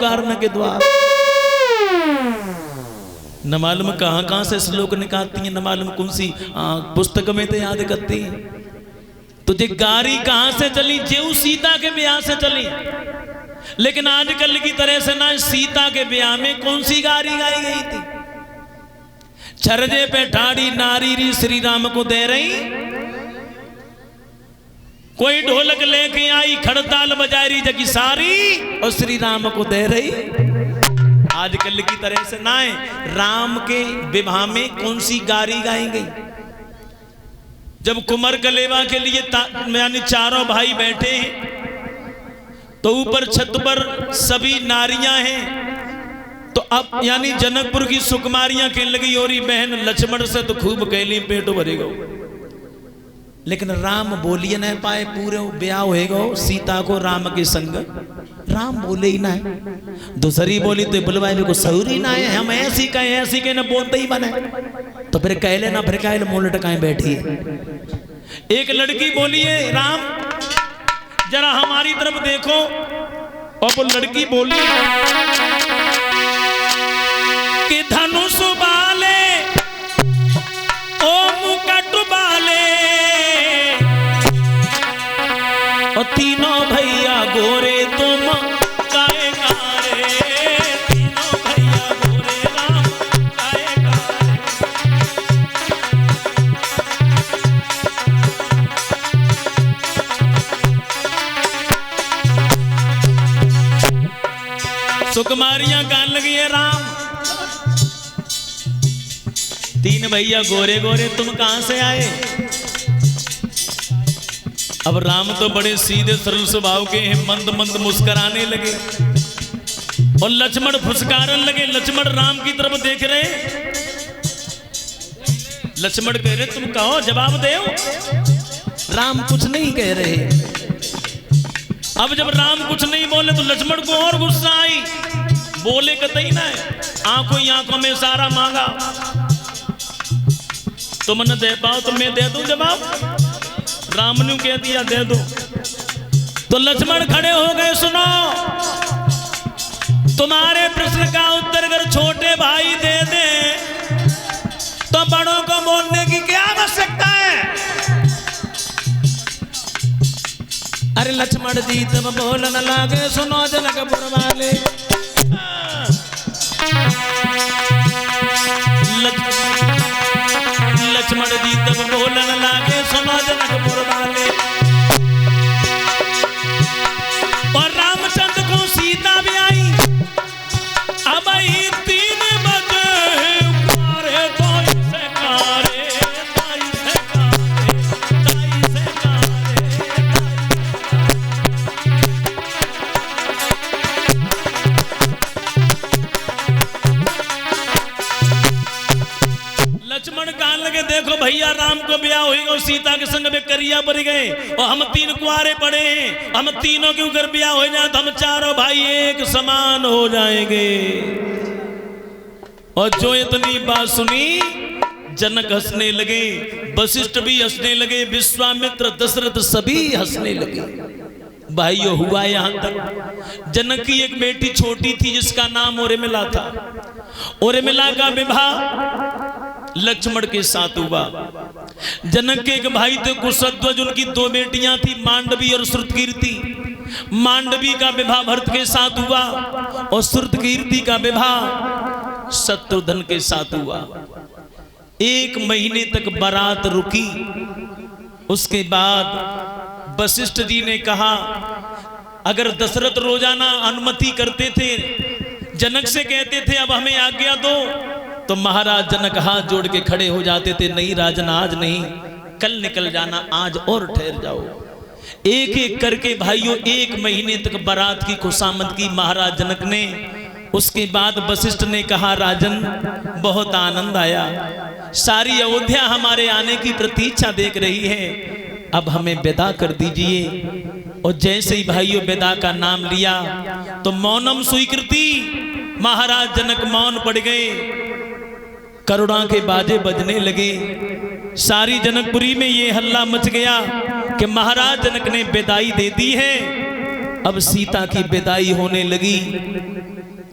कारण के द्वार। न मालूम कहां कहां से श्लोक निकालती हैं, न मालूम कौन सी पुस्तक में तो याद करती हैं। तुझे गारी कहां से चली, जेऊ सीता के ब्याह से चली। लेकिन आजकल की तरह से ना सीता के ब्याह में कौन सी गारी गाई गई थी। छरजे पे ठाड़ी नारी री श्री राम को दे रही, कोई ढोलक लेके आई खड़ताल बजा रही जगी सारी और श्री राम को दे रही। आजकल की तरह से ना है। राम के विवाह में कौन सी गारी गाई गई। जब कुमार कलेवा के लिए यानी चारों भाई बैठे हैं तो ऊपर छत पर सभी नारियां हैं, तो अब यानी जनकपुर की सुकुमारियां कहने लगी और बहन लक्ष्मण से तो खूब कहली पेट भरेगा, लेकिन राम बोलिए न पाए। पूरे ब्याह होएगा सीता को राम के संग, राम बोले ही ना है। दूसरी बोली तो बुलवाए को सऊरी ना है, हम ऐसी कहे न बोलते ही बने, तो फिर कह लेना फिर कह मुंह लटकाए बैठी है। एक लड़की बोली है राम जरा हमारी तरफ देखो, और वो लड़की बोली कि धनुष बाले ओ मुकुट बाले और तीनों भैया गोरे तुम गाए गारे, तीनों भैया गोरे राम गाए गारे। सुकुमारियां गान लगी है राम, तीन भैया गोरे गोरे तुम कहां से आए। अब राम तो बड़े सीधे सरल स्वभाव के हैं, मंद मंद मुस्कुराने लगे और लक्ष्मण फुसकारन लगे। लक्ष्मण राम की तरफ देख रहे, लक्ष्मण कह रहे तुम कहो जवाब दे। राम कुछ नहीं कह रहे। अब जब राम कुछ नहीं बोले तो लक्ष्मण को और गुस्सा आई, बोले कतई ना है, आंखों ही आंखों में सारा मांगा, तुम न दे पाओ तो मैं दे दूं जवाब। राम ने कह दिया दे दो, तो लक्ष्मण खड़े हो गए। सुनो, तुम्हारे प्रश्न का उत्तर अगर छोटे भाई दे दे तो बड़ों को बोलने की क्या आवश्यकता है। अरे लक्ष्मण जी तब बोलने लगे, सुनो जनकपुर वाले, लक्ष्मण जी तब बोलने लगे, सुनो जनकपुर वाले, और रामचंद्र को सीता भी आई। अब ही 3 बजे कुंवारे कोई से कारे, ताई से कारे, ताई से कारे, लक्ष्मण कहने लगे देखो भैया राम को ब्याह होगा और सीता के संग में करिया पड़ गए और हम 3 कुंवारे पड़े हैं, हम तीनों के ऊपर ब्याह हो जाए तो हम चारों भाई एक समान हो जाएंगे। और जो इतनी बात सुनी जनक हंसने लगे, वशिष्ठ भी हंसने लगे, विश्वामित्र दशरथ सभी हंसने लगे। भाइयों हुआ यहां तक जनक की एक बेटी छोटी थी जिसका नाम उर्मिला था। उर्मिला का विवाह लक्ष्मण के साथ हुआ। जनक के एक भाई थे कुशध्वज, उनकी 2 बेटियां थी मांडवी और श्रुतकीर्ति। मांडवी का विवाह भरत के साथ हुआ और श्रुतकीर्ति का विवाह शत्रुघ्न के साथ हुआ। 1 महीने तक बारात रुकी। उसके बाद वशिष्ठ जी ने कहा अगर दशरथ रोजाना अनुमति करते थे, जनक से कहते थे अब हमें आज्ञा दो, तो महाराज जनक हाथ जोड़ के खड़े हो जाते थे, नहीं राजन आज नहीं, कल निकल जाना, आज और ठहर जाओ। एक एक करके भाइयों 1 महीने तक बारात की खुशामद की महाराज जनक ने। उसके बाद वशिष्ठ ने कहा राजन बहुत आनंद आया, सारी अयोध्या हमारे आने की प्रतीक्षा देख रही है, अब हमें विदा कर दीजिए। और जैसे ही भाइयों विदा का नाम लिया तो मौनम स्वीकृति, महाराज जनक मौन पड़ गए। करुणा के बाजे बजने लगे। सारी जनकपुरी में ये हल्ला मच गया कि महाराज जनक ने विदाई दे दी है। अब सीता की विदाई होने लगी।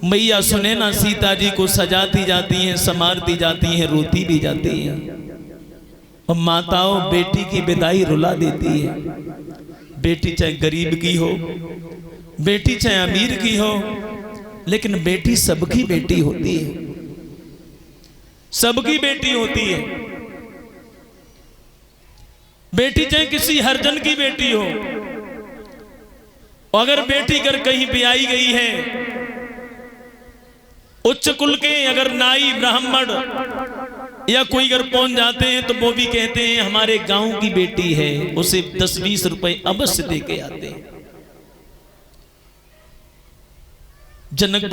मैया सुनैना सीता जी को सजाती जाती हैं, संवारती जाती हैं, रोती भी जाती हैं। और माताओं बेटी की विदाई रुला देती है। बेटी चाहे गरीब की हो, बेटी चाहे अमीर की हो, लेकिन बेटी सबकी बेटी होती है, सबकी बेटी होती है। बेटी चाहे किसी हरजन की बेटी हो, अगर बेटी घर कहीं भी आई गई है, उच्च कुल के अगर नाई ब्राह्मण या कोई अगर पहुंच जाते हैं तो वो भी कहते हैं हमारे गांव की बेटी है, उसे 10-20 रुपए अवश्य दे के आते हैं। जनकपुर